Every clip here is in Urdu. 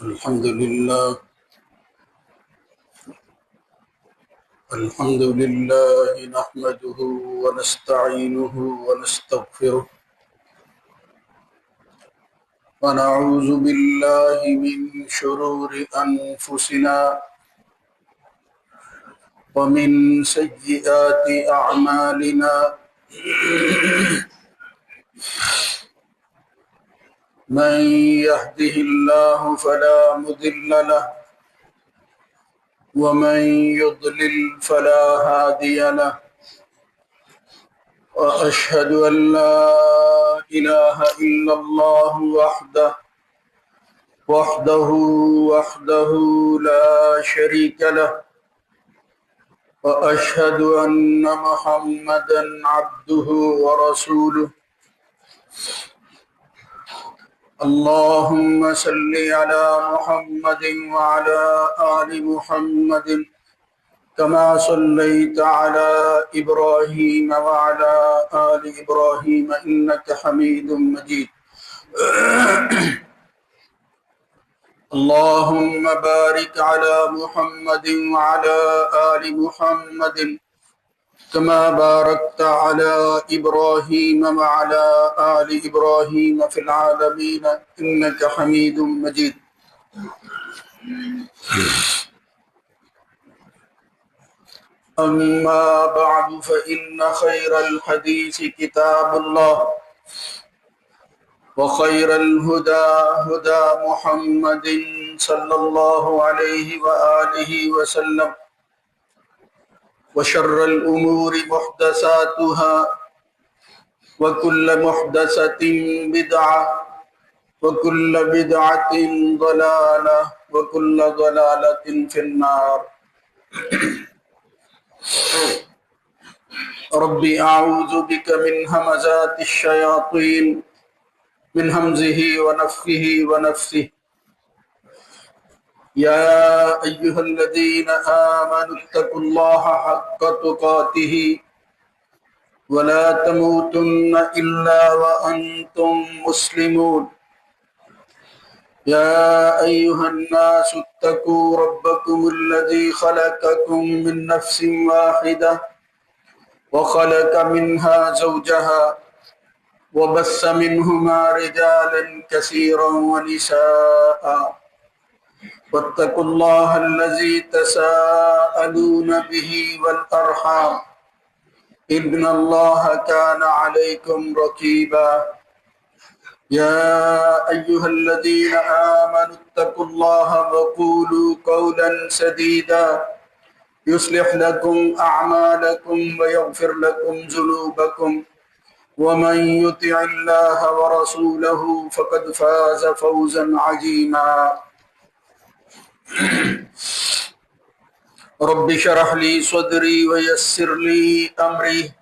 الحمد لله نحمده ونستعينه ونستغفره ونعوذ بالله من شرور أنفسنا ومن سيئات أعمالنا من يهده الله فلا مضل له ومن يضلل فلا هادي له وأشهد أن لا إله إلا الله وحده لا شريك له وأشهد أن محمدا عبده ورسوله اللهم صل على محمد وعلى آل محمد كما صليت على إبراهيم وعلى آل إبراهيم إنك حميد مجيد اللهم بارك على محمد وعلى آل محمد كما باركت على إبراهيم وعلى آل إبراهيم في العالمين إنك حميد مجيد أما بعد فإن خير الحديث كتاب الله وخير الهدى هدى محمد صلى الله عليه وآله وسلم وشر الأمور محدثاتها وكل محدثة بدعة وكل بدعة ضلالة وكل ضلالة في النار ربي أعوذ بك من همزات الشياطين من همزه ونفخه ونفثه يا أيها الذين آمنوا اتقوا الله حق تقاته ولا تموتن إلا وأنتم مسلمون يا أيها الناس اتقوا ربكم الذي خلقكم من نفس واحدة وخلق منها زوجها وبث منهما رجالا كثيرا ونساء واتقوا الله الذي تساءلون به والأرحام إن الله كان عليكم رقيبا يا أيها الذين آمنوا اتقوا الله وقولوا قولا سديدا يصلح لكم أعمالكم ويغفر لكم ذنوبكم ومن يطع الله ورسوله فقد فاز فوزا عظيما رب اشرح لي صدري ويسر لي أمري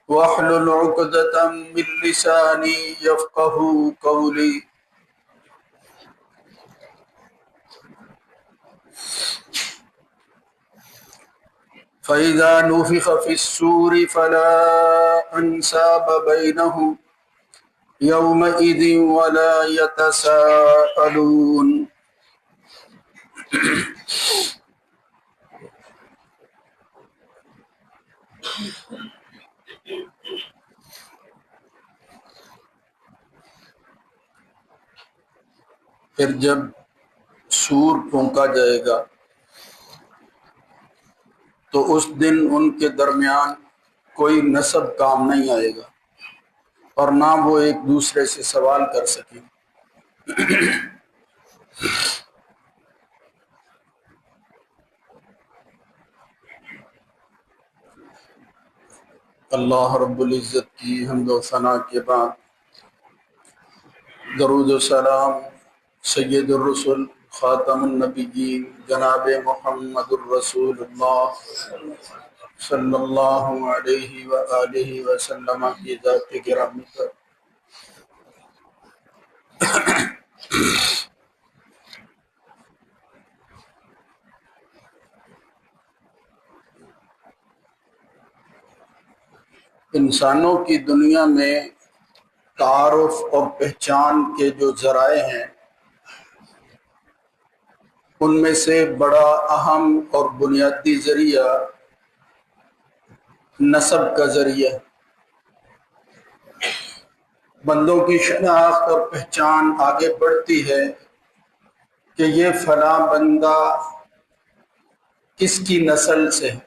واحلل عقدة من لساني يفقه قولي فإذا نفخ في الصور فلا أنساب بينهم يومئذ ولا يتساءلون پھر جب سور پھونکا جائے گا تو اس دن ان کے درمیان کوئی نسب کام نہیں آئے گا اور نہ وہ ایک دوسرے سے سوال کر سکیں۔ اللہ رب العزت کی حمد و ثنا کے بعد درود و سلام سید الرسل خاتم النبیین جناب محمد الرسول اللہ صلی اللہ علیہ وآلہ وسلم کی ذات گرامی پر انسانوں کی دنیا میں تعارف اور پہچان کے جو ذرائع ہیں ان میں سے بڑا اہم اور بنیادی ذریعہ نسب کا ذریعہ۔ بندوں کی شناخت اور پہچان آگے بڑھتی ہے کہ یہ فلاں بندہ کس کی نسل سے ہے،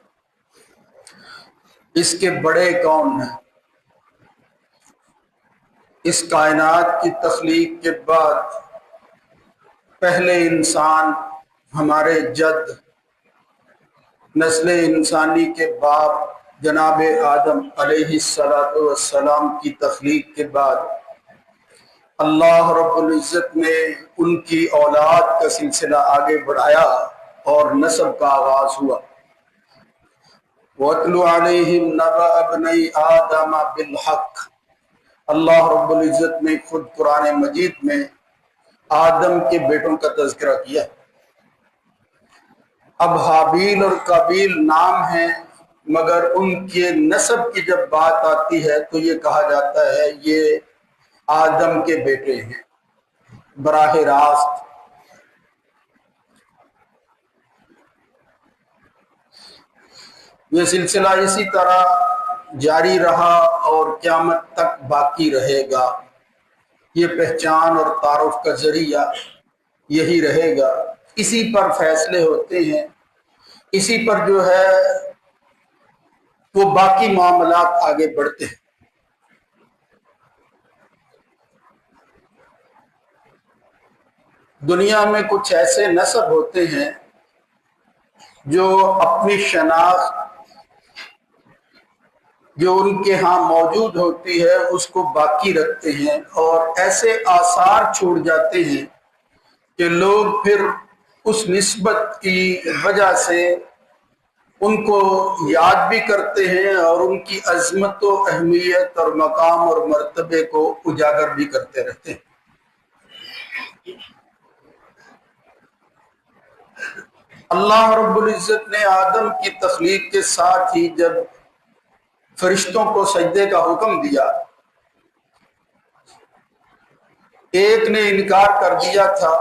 اس کے بڑے کون ہیں۔ اس کائنات کی تخلیق کے بعد پہلے انسان ہمارے جد، نسل انسانی کے باپ جناب آدم علیہ السلام کی تخلیق کے بعد اللہ رب العزت نے ان کی اولاد کا سلسلہ آگے بڑھایا اور نسب کا آغاز ہوا۔ وَاتْلُ عَلَيْهِمْ نَبَأَ ابْنَيْ آدَمَ بِالْحَقِّ، اللہ رب العزت نے خود قرآن مجید میں آدم کے بیٹوں کا تذکرہ کیا۔ اب حابیل اور قابیل نام ہیں، مگر ان کے نسب کی جب بات آتی ہے تو یہ کہا جاتا ہے یہ آدم کے بیٹے ہیں براہ راست۔ یہ سلسلہ اسی طرح جاری رہا اور قیامت تک باقی رہے گا۔ یہ پہچان اور تعارف کا ذریعہ یہی رہے گا، اسی پر فیصلے ہوتے ہیں، اسی پر جو ہے وہ باقی معاملات آگے بڑھتے ہیں۔ دنیا میں کچھ ایسے نسب ہوتے ہیں جو اپنی شناخت جو ان کے ہاں موجود ہوتی ہے اس کو باقی رکھتے ہیں، اور ایسے آثار چھوڑ جاتے ہیں کہ لوگ پھر اس نسبت کی وجہ سے ان کو یاد بھی کرتے ہیں اور ان کی عظمت و اہمیت اور مقام اور مرتبے کو اجاگر بھی کرتے رہتے ہیں۔ اللہ رب العزت نے آدم کی تخلیق کے ساتھ ہی جب فرشتوں کو سجدے کا حکم دیا، ایک نے انکار کر دیا تھا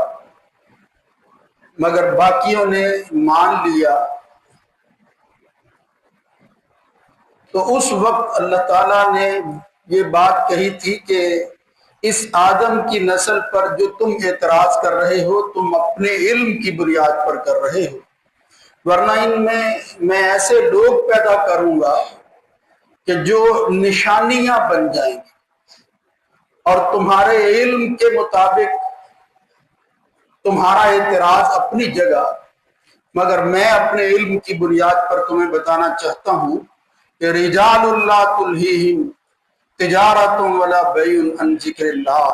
مگر باقیوں نے مان لیا، تو اس وقت اللہ تعالیٰ نے یہ بات کہی تھی کہ اس آدم کی نسل پر جو تم اعتراض کر رہے ہو تم اپنے علم کی بنیاد پر کر رہے ہو، ورنہ ان میں ایسے لوگ پیدا کروں گا کہ جو نشانیاں بن جائیں گی، اور تمہارے علم کے مطابق تمہارا اعتراض اپنی جگہ، مگر میں اپنے علم کی بنیاد پر تمہیں بتانا چاہتا ہوں کہ رجال اللہ تلہیہم تجارت ولا بیع عن ذکر اللہ،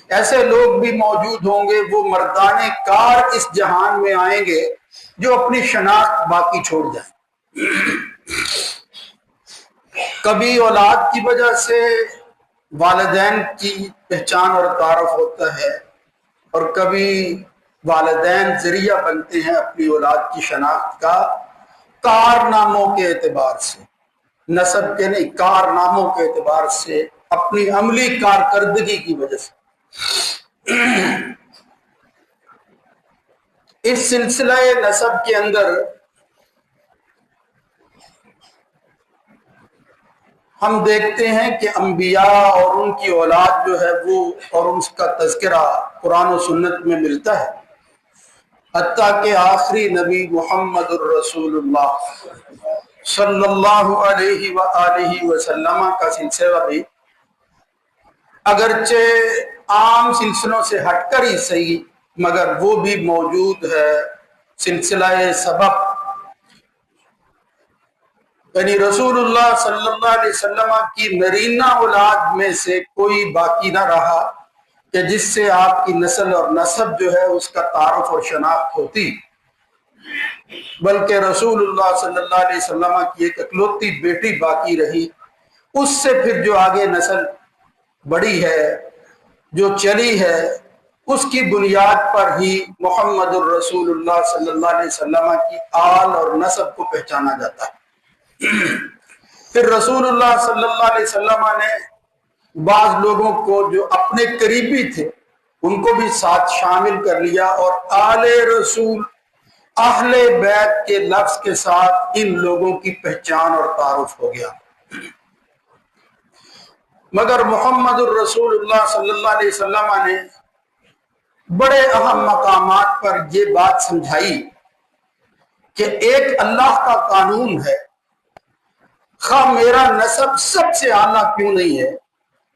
ایسے لوگ بھی موجود ہوں گے، وہ مردان کار اس جہان میں آئیں گے جو اپنی شناخت باقی چھوڑ جائیں۔ کبھی اولاد کی وجہ سے والدین کی پہچان اور تعارف ہوتا ہے، اور کبھی والدین ذریعہ بنتے ہیں اپنی اولاد کی شناخت کا کارناموں کے اعتبار سے، نسب کے نہیں، کارناموں کے اعتبار سے، اپنی عملی کارکردگی کی وجہ سے۔ اس سلسلہ نسب کے اندر ہم دیکھتے ہیں کہ انبیاء اور ان کی اولاد جو ہے وہ اور ان کا تذکرہ قرآن و سنت میں ملتا ہے، حتیٰ کہ آخری نبی محمد الرسول اللہ صلی اللہ علیہ وآلہ وسلم کا سلسلہ بھی اگرچہ عام سلسلوں سے ہٹ کر ہی صحیح، مگر وہ بھی موجود ہے۔ سلسلہ سبب یعنی رسول اللہ صلی اللہ علیہ وسلم کی نرینہ اولاد میں سے کوئی باقی نہ رہا کہ جس سے آپ کی نسل اور نسب جو ہے اس کا تعارف اور شناخت ہوتی، بلکہ رسول اللہ صلی اللہ علیہ وسلم کی ایک اکلوتی بیٹی باقی رہی، اس سے پھر جو آگے نسل بڑی ہے جو چلی ہے اس کی بنیاد پر ہی محمد الرسول اللہ صلی اللہ علیہ وسلم کی آل اور نسب کو پہچانا جاتا ہے۔ پھر رسول اللہ صلی اللہ علیہ وسلم نے بعض لوگوں کو جو اپنے قریبی تھے ان کو بھی ساتھ شامل کر لیا، اور آل رسول اہل بیت کے لفظ کے ساتھ ان لوگوں کی پہچان اور تعارف ہو گیا، مگر محمد الرسول اللہ صلی اللہ علیہ وسلم نے بڑے اہم مقامات پر یہ بات سمجھائی کہ ایک اللہ کا قانون ہے، خواہ میرا نسب سب سے اعلیٰ کیوں نہیں ہے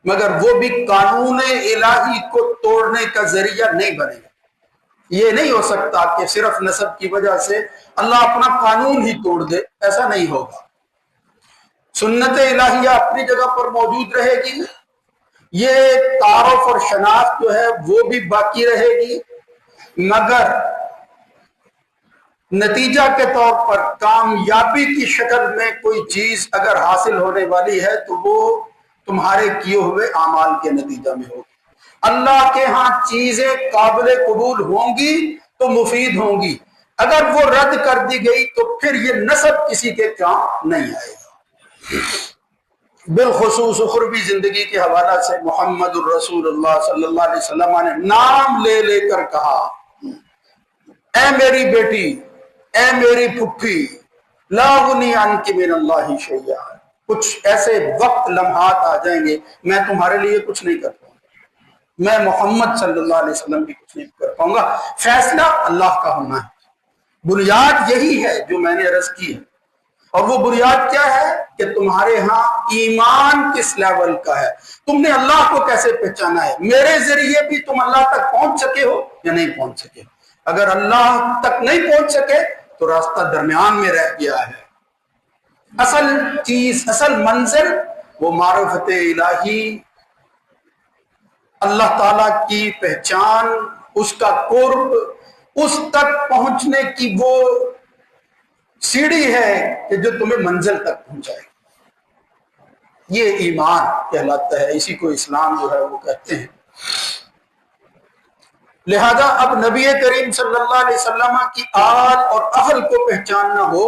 مگر وہ بھی قانون الہی کو توڑنے کا ذریعہ نہیں بنے گا۔ یہ نہیں ہو سکتا کہ صرف نسب کی وجہ سے اللہ اپنا قانون ہی توڑ دے، ایسا نہیں ہوگا۔ سنت الہیہ اپنی جگہ پر موجود رہے گی، یہ تعارف اور شناخت جو ہے وہ بھی باقی رہے گی، مگر نتیجہ کے طور پر کامیابی کی شکل میں کوئی چیز اگر حاصل ہونے والی ہے تو وہ تمہارے کیے ہوئے اعمال کے نتیجہ میں ہوگی۔ اللہ کے ہاں چیزیں قابل قبول ہوں گی تو مفید ہوں گی، اگر وہ رد کر دی گئی تو پھر یہ نسب کسی کے کام نہیں آئے گا۔ بالخصوص اخروی زندگی کے حوالہ سے محمد الرسول اللہ صلی اللہ علیہ وسلم نے نام لے لے کر کہا، اے میری بیٹی، اے میری پھپھی، لا اغنی عنک من اللہ شیئا، کچھ ایسے وقت لمحات آ جائیں گے میں تمہارے لیے کچھ نہیں کر پاؤں گا، میں محمد صلی اللہ علیہ وسلم بھی کچھ نہیں کر پاؤں گا، فیصلہ اللہ کا ہونا ہے۔ بنیاد یہی ہے جو میں نے عرض کی ہے، اور وہ بنیاد کیا ہے کہ تمہارے ہاں ایمان کس لیول کا ہے، تم نے اللہ کو کیسے پہچانا ہے، میرے ذریعے بھی تم اللہ تک پہنچ سکے ہو یا نہیں پہنچ سکے۔ اگر اللہ تک نہیں پہنچ سکے تو راستہ درمیان میں رہ گیا ہے۔ اصل چیز، اصل منزل وہ معرفت الہی، اللہ تعالی کی پہچان، اس کا قرب، اس تک پہنچنے کی وہ سیڑھی ہے کہ جو تمہیں منزل تک پہنچائے۔ یہ ایمان کہلاتا ہے، اسی کو اسلام جو ہے وہ کہتے ہیں۔ لہذا اب نبی کریم صلی اللہ علیہ وسلم کی آل اور اہل کو پہچاننا ہو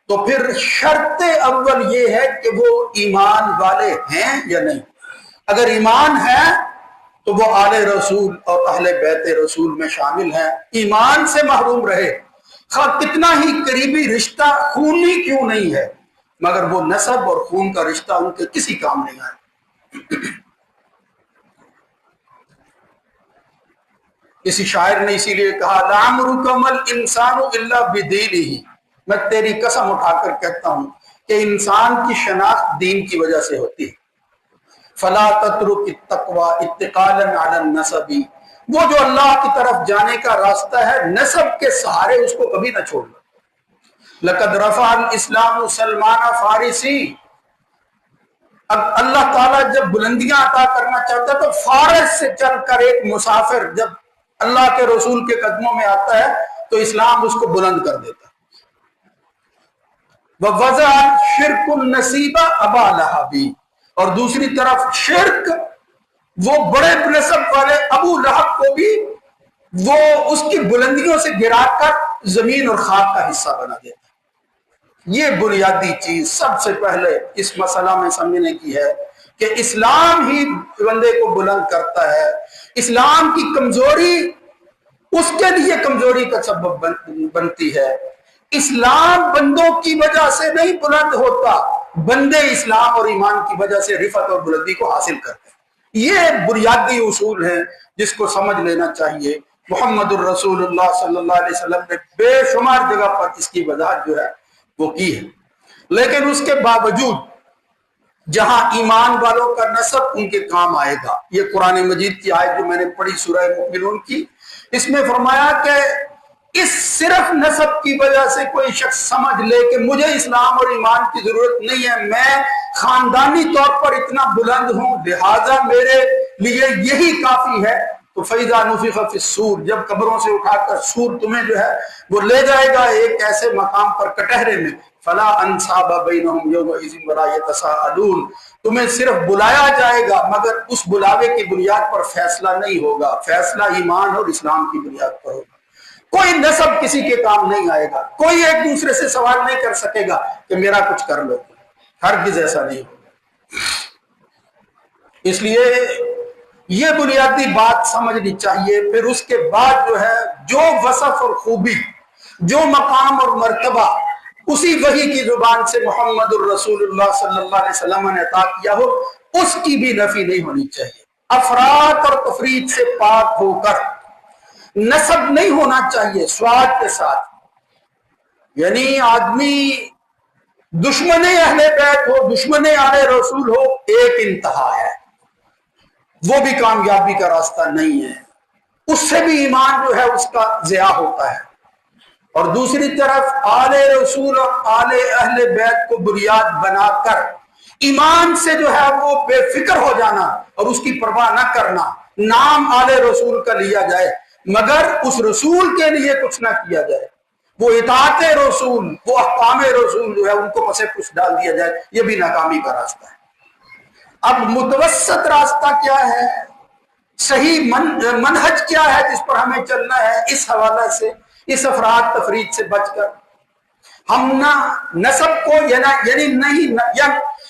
تو پھر شرط اول یہ ہے کہ وہ ایمان والے ہیں یا نہیں۔ اگر ایمان ہے تو وہ آل رسول اور اہل بیت رسول میں شامل ہیں۔ ایمان سے محروم رہے، خواہ کتنا ہی قریبی رشتہ خونی کیوں نہیں ہے، مگر وہ نسب اور خون کا رشتہ ان کے کسی کام نہیں آئے۔ کسی شاعر نے اسی لیے کہا لعمرک ما الانسان الا بدینہ، میں تیری قسم اٹھا کر کہتا ہوں کہ انسان کی شناخت دین کی وجہ سے ہوتی ہے۔ فلا تترک التقوی اتقالا علی النسب، وہ جو اللہ کی طرف جانے کا راستہ ہے نسب کے سہارے اس کو کبھی نہ چھوڑنا۔ لقد رفع الاسلام سلمان فارسی، اب اللہ تعالیٰ جب بلندیاں عطا کرنا چاہتا ہے تو فارس سے چل کر ایک مسافر جب اللہ کے رسول کے قدموں میں آتا ہے تو اسلام اس کو بلند کر دیتا ہے۔ وَوَضَعَ شِرْكُ النَّصِيبَ أَبَا لَهَبٍ، اور دوسری طرف شرک وہ بڑے نسب والے ابو لہب کو بھی وہ اس کی بلندیوں سے گرا کر زمین اور خاک کا حصہ بنا دیتا ہے۔ یہ بنیادی چیز سب سے پہلے اس مسئلہ میں سمجھنے کی ہے کہ اسلام ہی بندے کو بلند کرتا ہے۔ اسلام کی کمزوری اس کے لیے کمزوری کا سبب بنتی ہے۔ اسلام بندوں کی وجہ سے نہیں بلند ہوتا، بندے اسلام اور ایمان کی وجہ سے رفعت اور بلندی کو حاصل کرتے ہیں۔ یہ بنیادی اصول ہیں جس کو سمجھ لینا چاہیے۔ محمد الرسول اللہ صلی اللہ علیہ وسلم نے بے شمار جگہ پر اس کی وضاحت جو ہے وہ کی ہے، لیکن اس کے باوجود جہاں ایمان والوں کا نسب ان کے کام آئے گا، یہ قرآن مجید کی آیت جو میں نے پڑھی سورہ مومنون کی، اس میں فرمایا کہ اس صرف نسب کی وجہ سے کوئی شخص سمجھ لے کہ مجھے اسلام اور ایمان کی ضرورت نہیں ہے، میں خاندانی طور پر اتنا بلند ہوں لہذا میرے لیے یہی کافی ہے، تو فَإِذَا نُفِخَ فِي الصُّورِ، جب قبروں سے اٹھا کر سور تمہیں جو ہے وہ لے جائے گا ایک ایسے مقام پر کٹہرے میں، فَلَا أَنْصَابَ بَيْنَهُمْ يَوْمَئِذٍ وَلَا يَتَسَاءَلُونَ، تمہیں صرف بلایا جائے گا مگر اس بلاوے کی بنیاد پر فیصلہ نہیں ہوگا، فیصلہ ایمان اور اسلام کی بنیاد پر ہوگا۔ کوئی نسب کسی کے کام نہیں آئے گا، کوئی ایک دوسرے سے سوال نہیں کر سکے گا کہ میرا کچھ کر لو، ہرگز ایسا نہیں ہوگا۔ اس لیے یہ بنیادی بات سمجھنی چاہیے۔ پھر اس کے بعد جو ہے جو وصف اور خوبی جو مقام اور مرتبہ اسی وحی کی زبان سے محمد الرسول اللہ صلی اللہ علیہ وسلم نے عطا کیا ہو، اس کی بھی نفی نہیں ہونی چاہیے۔ افراد اور تفرید سے پاک ہو کر نسب نہیں ہونا چاہیے سواد کے ساتھ، یعنی آدمی دشمن اہل بیت ہو، دشمن آل رسول ہو، ایک انتہا ہے، وہ بھی کامیابی کا راستہ نہیں ہے، اس سے بھی ایمان جو ہے اس کا ضیاع ہوتا ہے۔ اور دوسری طرف آل رسول اور آل اہل بیت کو بنیاد بنا کر ایمان سے جو ہے وہ بے فکر ہو جانا اور اس کی پرواہ نہ کرنا، نام آل رسول کا لیا جائے مگر اس رسول کے لیے کچھ نہ کیا جائے، وہ اطاعت رسول، وہ احکام رسول جو ہے ان کو پسے کچھ ڈال دیا جائے، یہ بھی ناکامی کا راستہ ہے۔ اب متوسط راستہ کیا ہے، صحیح منہج کیا ہے جس پر ہمیں چلنا ہے، اس حوالے سے اس افراد تفرید سے بچ کر ہم نہ نسب کو یعنی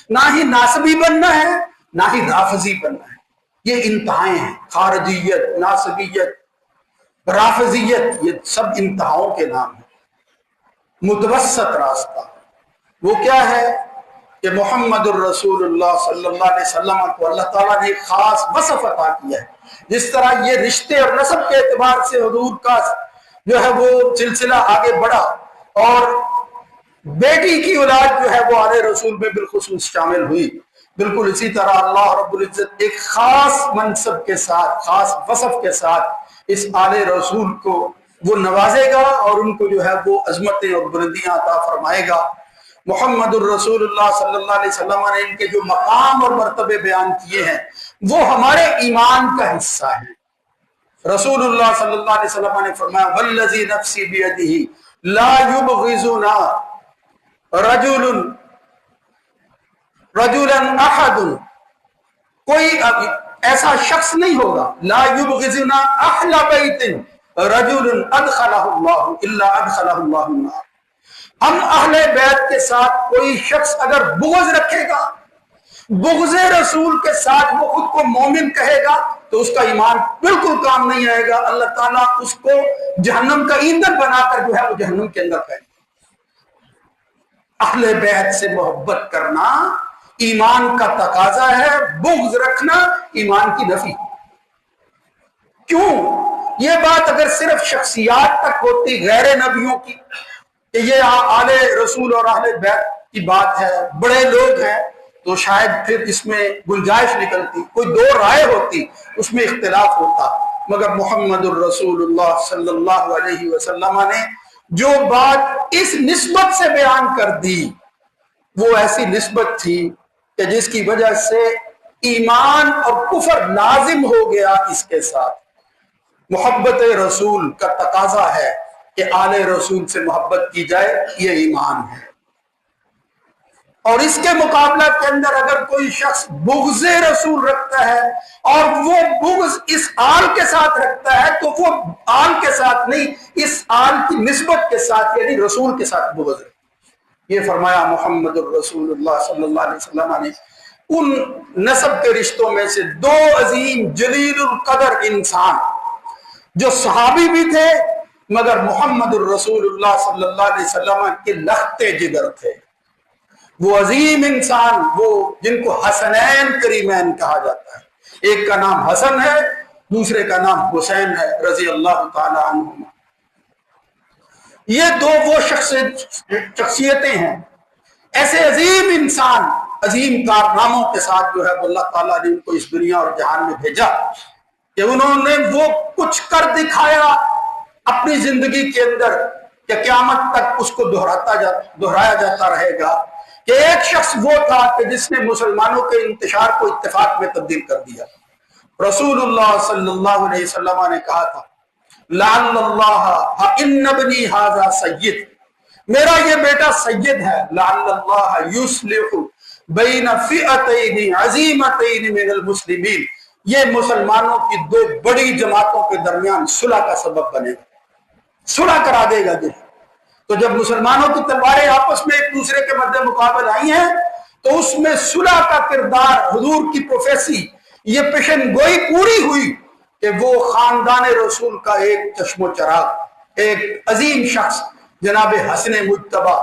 نہ ہی ناسبی بننا ہے نہ ہی رافضی بننا ہے، یہ انتہائیں ہیں، خارجیت، ناسبیت، رافضیت، یہ سب انتہاؤں کے نام ہیں۔ متوسط راستہ وہ کیا ہے کہ محمد الرسول اللہ صلی اللہ علیہ وسلم کو اللہ تعالیٰ نے خاص وصف عطا کیا ہے، جس طرح یہ رشتے اور نسب کے اعتبار سے حضور کا جو ہے وہ سلسلہ آگے بڑھا اور بیٹی کی اولاد جو ہے وہ آل رسول میں بالخصوص شامل ہوئی، بالکل اسی طرح اللہ رب العزت ایک خاص منصب کے ساتھ، خاص وصف کے ساتھ اس آل رسول کو وہ نوازے گا اور ان کو جو ہے وہ عظمتیں اور بلندیاں عطا فرمائے گا۔ محمد الرسول اللہ صلی اللہ علیہ وسلم نے ان کے جو مقام اور مرتبے بیان کیے ہیں وہ ہمارے ایمان کا حصہ ہے۔ رسول اللہ صلی اللہ علیہ وسلم نے فرمایا والذی نفسی بیدہ لا یبغضنا رجلا احد، کوئی ایسا شخص نہیں ہوگا، لا یبغضنا اہل بیت رجل ادخلہ اللہ الا ادخلہ اللہ النار، ہم اہل بیت کے ساتھ کوئی شخص اگر بغض رکھے گا، بغض رسول کے ساتھ وہ خود کو مومن کہے گا تو اس کا ایمان بالکل کام نہیں آئے گا، اللہ تعالیٰ اس کو جہنم کا ایندھن بنا کر جو ہے وہ جہنم کے اندر پھینکے۔ اہل بیت سے محبت کرنا ایمان کا تقاضا ہے، بغض رکھنا ایمان کی نفی۔ کیوں؟ یہ بات اگر صرف شخصیات تک ہوتی غیر نبیوں کی کہ یہ آل رسول اور اہل بیت کی بات ہے، بڑے لوگ ہیں، تو شاید پھر اس میں گنجائش نکلتی، کوئی دو رائے ہوتی، اس میں اختلاف ہوتا، مگر محمد الرسول اللہ صلی اللہ علیہ وسلم نے جو بات اس نسبت سے بیان کر دی وہ ایسی نسبت تھی کہ جس کی وجہ سے ایمان اور کفر لازم ہو گیا۔ اس کے ساتھ محبت رسول کا تقاضا ہے کہ آل رسول سے محبت کی جائے، یہ ایمان ہے۔ اور اس کے مقابلہ کے اندر اگر کوئی شخص بغض رسول رکھتا ہے اور وہ بغض اس آل کے ساتھ رکھتا ہے تو وہ آل کے ساتھ نہیں، اس آل کی نسبت کے ساتھ یعنی رسول کے ساتھ بغض ہے۔ یہ فرمایا محمد الرسول اللہ صلی اللہ علیہ وسلم نے ان نسب کے رشتوں میں سے دو عظیم جلیل القدر انسان جو صحابی بھی تھے مگر محمد الرسول اللہ صلی اللہ علیہ وسلم کے لختے جگر تھے، وہ عظیم انسان، وہ جن کو حسنین کریمین کہا جاتا ہے، ایک کا نام حسن ہے، دوسرے کا نام حسین ہے رضی اللہ تعالی عنہما۔ یہ دو وہ شخصیتیں ہیں، ایسے عظیم انسان عظیم کارناموں کے ساتھ جو ہے اللہ تعالیٰ نے ان کو اس دنیا اور جہان میں بھیجا کہ انہوں نے وہ کچھ کر دکھایا اپنی زندگی کے اندر کہ قیامت تک اس کو دہرایا جاتا رہے گا کہ ایک شخص وہ تھا کہ جس نے مسلمانوں کے انتشار کو اتفاق میں تبدیل کر دیا۔ رسول اللہ صلی اللہ علیہ وسلم نے کہا تھا لعل اللہ ان ابنی ھذا سید، میرا یہ بیٹا سید ہے، لعل اللہ یصلح بین فئتین عظیمتین من المسلمین، یہ مسلمانوں کی دو بڑی جماعتوں کے درمیان صلح کا سبب بنے گا، صلح کرا دے گا جی۔ تو جب مسلمانوں کی تلواریں آپس میں ایک دوسرے کے مد مقابل آئی ہیں تو اس میں صلح کا کردار، حضور کی پروفیسی، یہ پیشن گوئی پوری ہوئی کہ وہ خاندان رسول کا ایک چشم و چراغ، ایک عظیم شخص جناب حسن مجتبی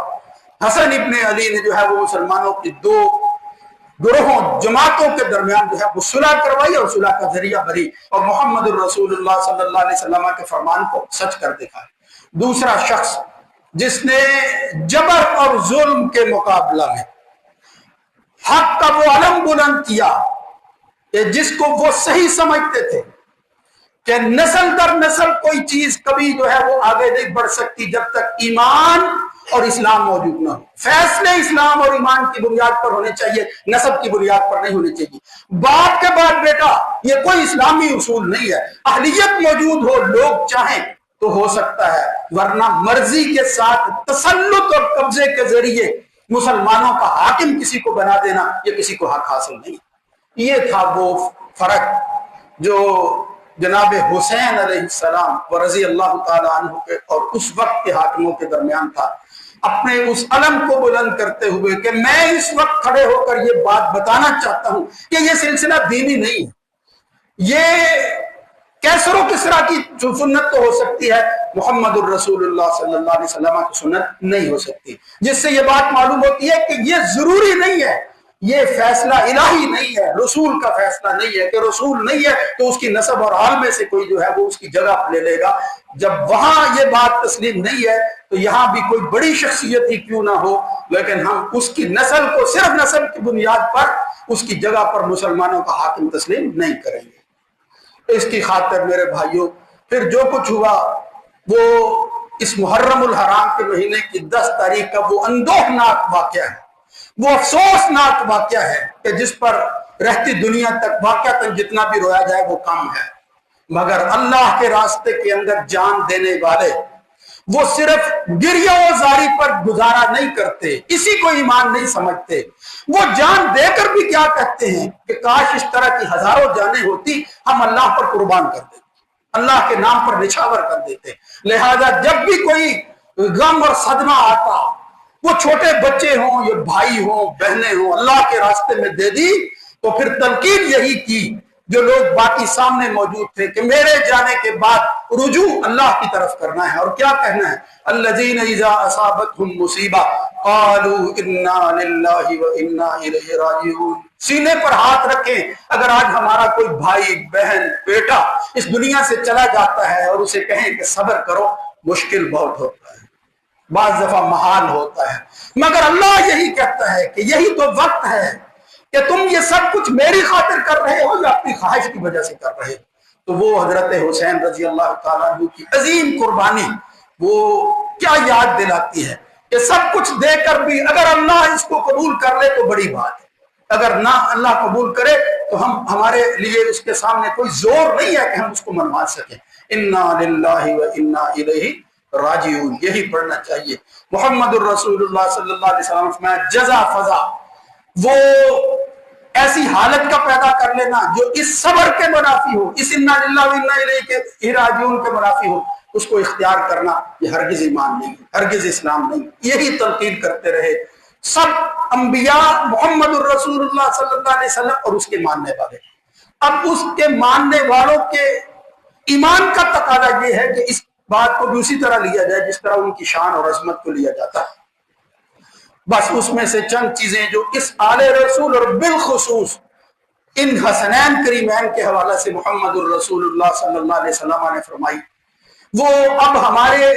حسن ابن علی نے جو ہے وہ مسلمانوں کی دو گروہوں جماعتوں کے درمیان جو ہے وہ صلح کروائی اور صلح کا ذریعہ بری اور محمد الرسول اللہ صلی اللہ علیہ وسلم کے فرمان کو سچ کر دکھایا۔ دوسرا شخص جس نے جبر اور ظلم کے مقابلہ میں حق کا وہ علم بلند کیا کہ جس کو وہ صحیح سمجھتے تھے کہ نسل در نسل کوئی چیز کبھی جو ہے وہ آگے نہیں بڑھ سکتی جب تک ایمان اور اسلام موجود نہ ہو، فیصلے اسلام اور ایمان کی بنیاد پر ہونے چاہیے، نسب کی بنیاد پر نہیں ہونے چاہیے۔ باپ کے بعد بیٹا یہ کوئی اسلامی اصول نہیں ہے، اہلیت موجود ہو لوگ چاہیں تو ہو سکتا ہے، ورنہ مرضی کے ساتھ تسلط اور قبضے کے ذریعے مسلمانوں کا حاکم کسی کو بنا دینا یہ کسی کو حق حاصل نہیں۔ یہ تھا وہ فرق جو جناب حسین علیہ السلام و رضی اللہ تعالی عنہ کے اور اس وقت کے حاکموں کے درمیان تھا، اپنے اس علم کو بلند کرتے ہوئے کہ میں اس وقت کھڑے ہو کر یہ بات بتانا چاہتا ہوں کہ یہ سلسلہ دینی نہیں ہے، یہ کیسر و کسرا کی سنت تو ہو سکتی ہے، محمد الرسول اللہ صلی اللہ علیہ وسلم کی سنت نہیں ہو سکتی، جس سے یہ بات معلوم ہوتی ہے کہ یہ ضروری نہیں ہے، یہ فیصلہ الہی نہیں ہے، رسول کا فیصلہ نہیں ہے کہ رسول نہیں ہے تو اس کی نسب اور حال میں سے کوئی جو ہے وہ اس کی جگہ لے لے گا۔ جب وہاں یہ بات تسلیم نہیں ہے تو یہاں بھی کوئی بڑی شخصیت ہی کیوں نہ ہو لیکن ہم اس کی نسل کو صرف نسل کی بنیاد پر اس کی جگہ پر مسلمانوں کا حاکم تسلیم نہیں کریں گے۔ اس کی خاطر میرے بھائیوں پھر جو کچھ ہوا وہ اس محرم الحرام کے مہینے کی 10 تاریخ کا وہ اندوہناک واقعہ ہے، وہ افسوسناک واقعہ ہے کہ جس پر رہتی دنیا تک واقعہ جتنا بھی رویا جائے وہ کم ہے، مگر اللہ کے راستے کے اندر جان دینے والے وہ صرف گریہ و زاری پر گزارا نہیں کرتے، اسی کو ایمان نہیں سمجھتے، وہ جان دے کر بھی کیا کہتے ہیں کہ کاش اس طرح کی ہزاروں جانیں ہوتی ہم اللہ پر قربان کر دیتے، اللہ کے نام پر نچھاور کر دیتے۔ لہذا جب بھی کوئی غم اور صدمہ آتا، وہ چھوٹے بچے ہوں یا بھائی ہوں بہنیں ہوں، اللہ کے راستے میں دے دی تو پھر تلقین یہی کی جو لوگ باقی سامنے موجود تھے کہ میرے جانے کے بعد رجوع اللہ کی طرف کرنا ہے، اور کیا کہنا ہے؟ الذین اذا اصابتهم مصیبہ قالوا انا للہ وانا الیہ راجعون۔ سینے پر ہاتھ رکھیں، اگر آج ہمارا کوئی بھائی بہن بیٹا اس دنیا سے چلا جاتا ہے اور اسے کہیں کہ صبر کرو، مشکل بہت ہوتا ہے، بعض دفعہ محال ہوتا ہے، مگر اللہ یہی کہتا ہے کہ یہی تو وقت ہے کہ تم یہ سب کچھ میری خاطر کر رہے ہو یا اپنی خواہش کی وجہ سے کر رہے ہو۔ تو وہ حضرت حسین رضی اللہ تعالیٰ عنہ کی عظیم قربانی وہ کیا یاد دلاتی ہے کہ سب کچھ دے کر بھی اگر اللہ اس کو قبول کر لے تو بڑی بات ہے، اگر نہ اللہ قبول کرے تو ہمارے لیے اس کے سامنے کوئی زور نہیں ہے کہ ہم اس کو منوا سکیں۔ انا للہ وانا الیہ راجعون، یہی پڑھنا چاہیے۔ محمد الرسول اللہ صلی اللہ علیہ وسلم میں جزا فضا وہ ایسی حالت کا پیدا کر لینا جو اس صبر کے منافی ہو، اس انا للہ وانا الیہ راجعون کے منافی ہو، اس کو اختیار کرنا یہ ہرگز ایمان نہیں، ہرگز اسلام نہیں۔ یہی تلقین کرتے رہے سب انبیاء، محمد الرسول اللہ صلی اللہ علیہ وسلم اور اس کے ماننے والے۔ اب اس کے ماننے والوں کے ایمان کا تقاضا یہ ہے کہ اس بات کو بھی اسی طرح لیا جائے جس طرح ان کی شان اور عظمت کو لیا جاتا ہے۔ بس اس میں سے چند چیزیں جو اس آل رسول اور بالخصوص ان حسنین کریمین کے حوالے سے محمد الرسول اللہ صلی اللہ علیہ وسلم نے فرمائی، وہ اب ہمارے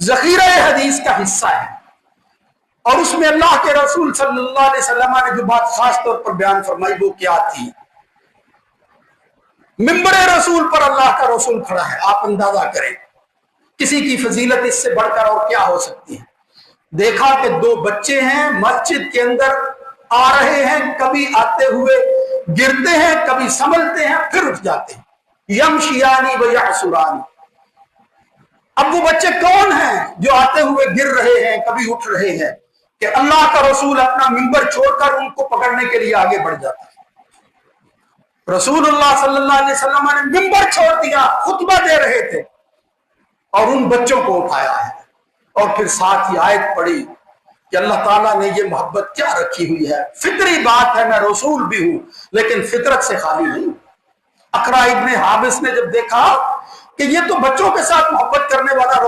ذخیرہ حدیث کا حصہ ہے، اور اس میں اللہ کے رسول صلی اللہ علیہ وسلم نے جو بات خاص طور پر بیان فرمائی وہ کیا تھی؟ منبر رسول پر اللہ کا رسول کھڑا ہے، آپ اندازہ کریں کسی کی فضیلت اس سے بڑھ کر اور کیا ہو سکتی ہے؟ دیکھا کہ 2 بچے ہیں مسجد کے اندر آ رہے ہیں، کبھی آتے ہوئے گرتے ہیں، کبھی سنبھلتے ہیں پھر اٹھ جاتے ہیں، یمشیانی و یعصرانی۔ اب وہ بچے کون ہیں جو آتے ہوئے گر رہے ہیں کبھی اٹھ رہے ہیں کہ اللہ کا رسول اپنا منبر چھوڑ کر ان کو پکڑنے کے لیے آگے بڑھ جاتا ہے۔ رسول اللہ صلی اللہ علیہ وسلم نے منبر چھوڑ دیا، خطبہ دے رہے تھے اور ان بچوں کو اٹھایا ہے، اور پھر ساتھ ہی آیت پڑھی کہ اللہ تعالیٰ نے یہ محبت کیا رکھی ہوئی ہے۔ فطری بات ہے، میں رسول بھی ہوں لیکن فطرت سے خالی نہیں۔ اقرا ابن حابس نے جب دیکھا کہ یہ تو بچوں کے ساتھ محبت کرنے والا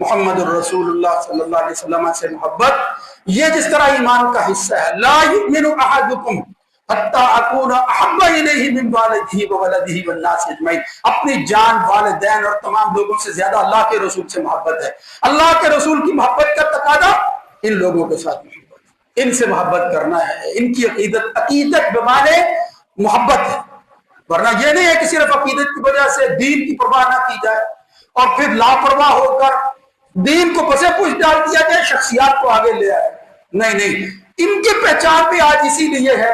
محمد الرسول اللہ صلی اللہ علیہ وسلم سے محبت یہ جس طرح ایمان کا حصہ ہے. لا یؤمن احدکم حتی اکون احب الیہ من والدہ وولدہ والناس اجمعین. اپنی جان، والدین اور تمام لوگوں سے زیادہ اللہ کے رسول سے محبت ہے. اللہ کے رسول کی محبت کا تقاضا ان لوگوں کے ساتھ محبت، ان سے محبت کرنا ہے. ان کی عقیدت بمانے محبت ہے، ورنہ یہ نہیں ہے کہ صرف عقیدت کی وجہ سے دین کی پرواہ نہ کی جائے اور پھر لاپرواہ ہو کر دین کو پسے پوچھ ڈال دیا جائے، شخصیات کو آگے لے آئے. نہیں، ان کی پہچان بھی آج اسی لیے ہے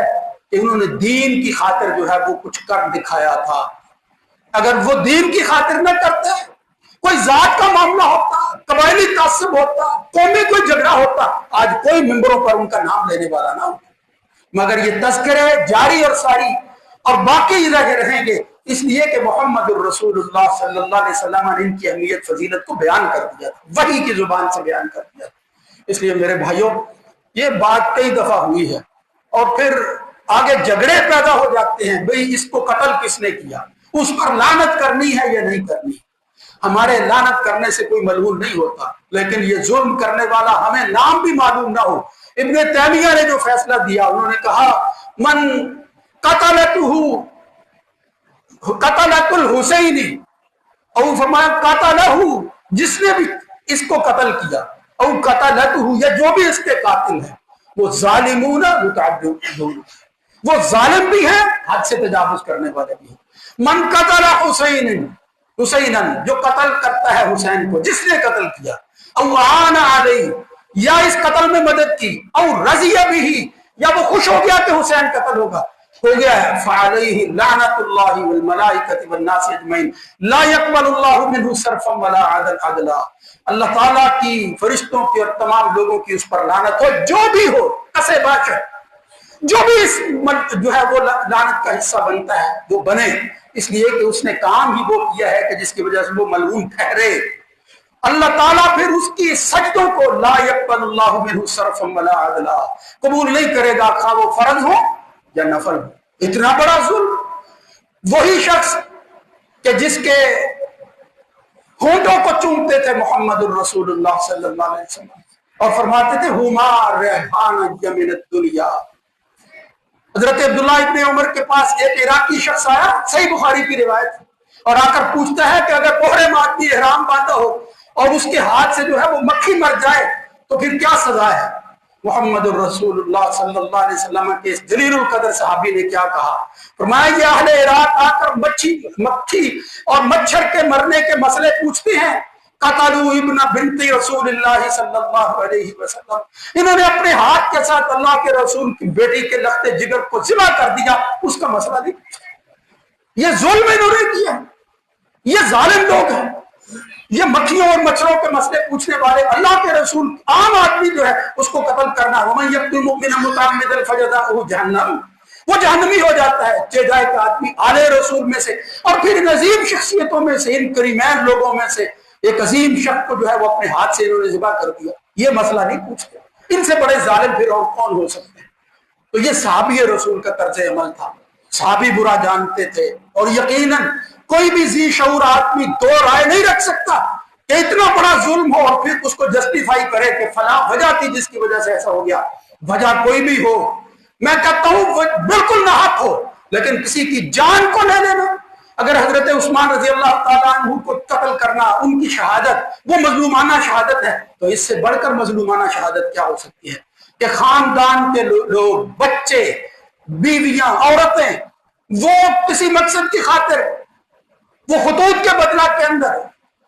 کہ انہوں نے دین کی خاطر جو ہے وہ کچھ کر دکھایا تھا. اگر وہ دین کی خاطر نہ کرتے، کوئی ذات کا معاملہ ہوتا، قبائلی تعصب ہوتا، قومی کوئی جھگڑا ہوتا، آج کوئی ممبروں پر ان کا نام لینے والا نہ ہوتا. مگر یہ تذکرے جاری اور ساری اور باقی رہیں گے، اس لیے کہ محمد الرسول اللہ صلی اللہ علیہ وسلم نے ان کی اہمیت فضیلت کو بیان کر دیا تھا، وحی کی زبان سے بیان کر دیا تھا. اس لیے میرے بھائیوں، یہ بات کئی دفعہ ہوئی ہے اور پھر آگے جھگڑے پیدا ہو جاتے ہیں. بھئی اس کو قتل کس نے کیا، اس پر لعنت کرنی ہے یا نہیں کرنی. ہمارے لعنت کرنے سے کوئی ملعون نہیں ہوتا، لیکن یہ ظلم کرنے والا ہمیں نام بھی معلوم نہ ہو. ابن تیمیہ نے جو فیصلہ دیا، انہوں نے کہا من قتلت الحسینی او فمن قتلہ، جس نے بھی اس کو قتل کیا، او قتلتہ، یا جو بھی اس کے قاتل ہیں، وہ ظالمون متعددون، وہ ظالم بھی ہیں، حد سے تجاوز کرنے والے بھی ہیں. من قتل حسینا، جو قتل کرتا ہے حسین کو، جس نے قتل کیا، او عان علیہ، یا اس قتل میں مدد کی، او رضی بہ، یا وہ خوش ہو گیا کہ حسین قتل ہو گیا ہے، فعلیہ لعنت اللہ والملائکۃ والناس اجمعین لا يقبل اللہ منہ صرفا ولا عدلا. اللہ تعالیٰ کی، فرشتوں کی اور تمام لوگوں کی اس پر لعنت ہو، جو بھی ہو، کسے باشر، جو بھی اس جو ہے وہ لعنت کا حصہ بنتا ہے وہ بنے، اس لیے کہ اس نے کام ہی وہ کیا ہے کہ جس کی وجہ سے وہ ملعون ٹھہرے. اللہ تعالیٰ پھر اس کی سجدوں کو لا يقبل اللہ منہ صرفا ولا عدلا، قبول نہیں کرے گا، خواہ وہ فرض ہو یا نفل ہو. اتنا بڑا ظلم. وہی شخص کہ جس کے ہونٹوں کو چومتے تھے محمد الرسول اللہ صلی اللہ علیہ وسلم اور فرماتے تھے ہما ریحان من الدنیا. حضرت عبداللہ ابن عمر کے پاس ایک عراقی شخص آیا، صحیح بخاری کی روایت، اور آ کر پوچھتا ہے کہ اگر محرم آدمی احرام باندھا ہو اور اس کے ہاتھ سے جو ہے وہ مکھی مر جائے تو پھر کیا سزا ہے؟ محمد الرسول اللہ صلی اللہ علیہ وسلم کے اس جلیل القدر صحابی نے کیا کہا؟ فرمایا یہ اہل عراق آ کر مکھی اور مچھر کے مرنے کے مسئلے پوچھتے ہیں. قتلوا ابن بنت رسول اللہ صلی اللہ علیہ وسلم، انہوں نے اپنے ہاتھ کے ساتھ اللہ کے رسول کی بیٹی کے لخت جگر کو ذبح کر دیا، اس کا مسئلہ نہیں پوچھتے. یہ ظلم انہوں نے کیا، یہ ظالم لوگ ہیں، یہ مکھیوں اور مچھروں کے مسئلے پوچھنے والے. اللہ کے رسول عام آدمی جو ہے اس کو قتل کرنا، ومن یقتل مؤمنا متعمدا فجزاؤہ جہنم، وہ جہنمی ہو جاتا ہے. جائے کا آدمی آل رسول میں سے اور پھر ان عظیم شخصیتوں میں سے، ان کریمین لوگوں میں سے ایک عظیم شخص کو جو ہے وہ اپنے ہاتھ سے انہوں نے ذبح کر دیا، یہ مسئلہ نہیں پوچھتے. ان سے بڑے ظالم پھر اور کون ہو سکتے ہیں؟ تو یہ صحابی رسول کا طرز عمل تھا. صحابی برا جانتے تھے اور یقیناً کوئی بھی ذی شعور آدمی دو رائے نہیں رکھ سکتا کہ اتنا بڑا ظلم ہو اور پھر اس کو جسٹیفائی کرے کہ فلاں وجہ تھی جس کی وجہ سے ایسا ہو گیا. وجہ کوئی بھی ہو، میں کہتا ہوں وہ بالکل نہ حق ہو، لیکن کسی کی جان کو لے لینا، اگر حضرت عثمان رضی اللہ تعالیٰ عنہ کو قتل کرنا، ان کی شہادت وہ مظلومانہ شہادت ہے، تو اس سے بڑھ کر مظلومانہ شہادت کیا ہو سکتی ہے کہ خاندان کے لوگ، بچے، بیویاں، عورتیں، وہ کسی مقصد کی خاطر وہ خطوط کے بدلہ کے اندر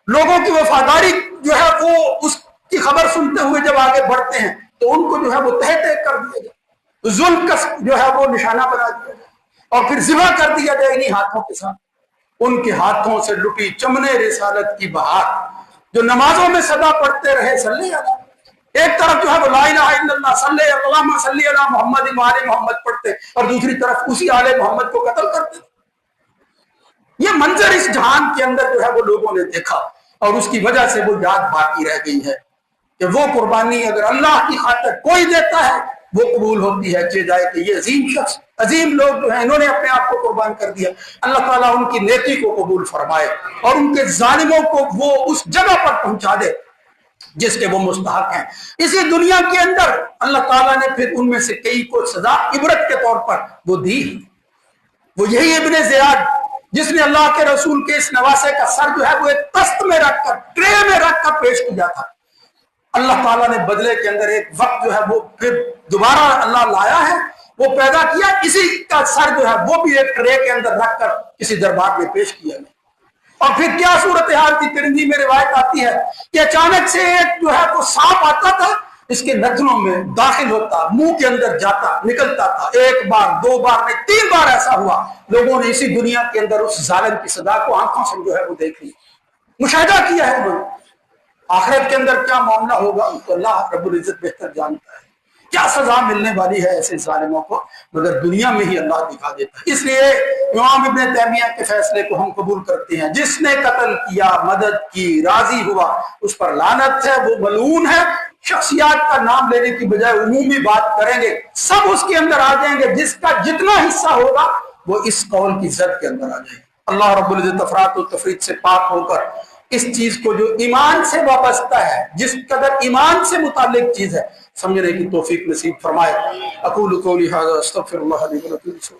لوگوں کی وفاداری جو ہے وہ اس کی خبر سنتے ہوئے جب آگے بڑھتے ہیں تو ان کو جو ہے وہ تہ تہ کر دیا جائے، ظلم کا جو ہے وہ نشانہ بنا دیا جائے اور پھر ذبح کر دیا جائے انہی ہاتھوں کے ساتھ. ان کے ہاتھوں سے لٹی چمنے رسالت کی بہار، جو نمازوں میں صدا پڑھتے رہے صلی اللہ، ایک طرف جو ہے وہ لا الہ الا اللہ صلی اللہ صلی علی محمد وآل محمد پڑھتے اور دوسری طرف اسی آل محمد کو قتل کرتے. یہ منظر اس جہان کے اندر جو ہے وہ لوگوں نے دیکھا اور اس کی وجہ سے وہ یاد باقی رہ گئی ہے کہ وہ قربانی اگر اللہ کی خاطر کوئی دیتا ہے وہ قبول ہوتی ہے. چہ جائے کہ یہ عظیم شخص، عظیم لوگ جو ہیں انہوں نے اپنے آپ کو قربان کر دیا. اللہ تعالیٰ ان کی نیکی کو قبول فرمائے اور ان کے ظالموں کو وہ اس جگہ پر پہنچا دے جس کے وہ مستحق ہیں۔ اسی دنیا کے اندر اللہ تعالیٰ نے پھر ان میں سے کئی کو سزا عبرت کے طور پر وہ دی۔ وہ یہی ابن زیاد جس نے اللہ کے رسول کے اس نواسے کا سر جو ہے وہ ایک تست میں رکھ کر، ٹرے میں رکھ کر پیش کیا تھا، اللہ تعالیٰ نے بدلے کے اندر ایک وقت جو ہے وہ پھر دوبارہ اللہ لایا ہے، وہ پیدا کیا، اسی کا سر جو ہے وہ بھی ایک ٹرے کے اندر رکھ کر کسی دربار میں پیش کیا گیا۔ اور پھر کیا صورتحال تھی، ترمذی میں روایت آتی ہے کہ اچانک سے ایک جو ہے وہ سانپ آتا تھا، اس کے نتنوں میں داخل ہوتا، منہ کے اندر جاتا، نکلتا تھا، ایک بار، دو بار نہیں، 3 بار ایسا ہوا۔ لوگوں نے اسی دنیا کے اندر اس ظالم کی سزا کو آنکھوں سے جو ہے وہ دیکھ لی، مشاہدہ کیا ہے انہوں نے۔ آخرت کے اندر کیا معاملہ ہوگا ان کو اللہ رب العزت بہتر جانتا ہے، کیا سزا ملنے والی ہے ایسے ظالموں کو، مگر دنیا میں ہی اللہ دکھا دیتا ہے۔ اس لیے امام ابن تیمیہ کے فیصلے کو ہم قبول کرتے ہیں، جس نے قتل کیا، مدد کی، راضی ہوا، اس پر لعنت ہے، وہ ملعون ہے۔ شخصیات کا نام لینے کی بجائے عمومی بات کریں گے، سب اس کے اندر آ جائیں گے، جس کا جتنا حصہ ہوگا وہ اس قول کی زد کے اندر آ جائے گا۔ اللہ رب العزت افراط و تفریط سے پاک ہو کر اس چیز کو جو ایمان سے وابستہ ہے، جس قدر ایمان سے متعلق چیز ہے، سمجھنے کی توفیق نصیب فرمائے۔ اقول قولی ھذا استغفر اللہ لی ولکم۔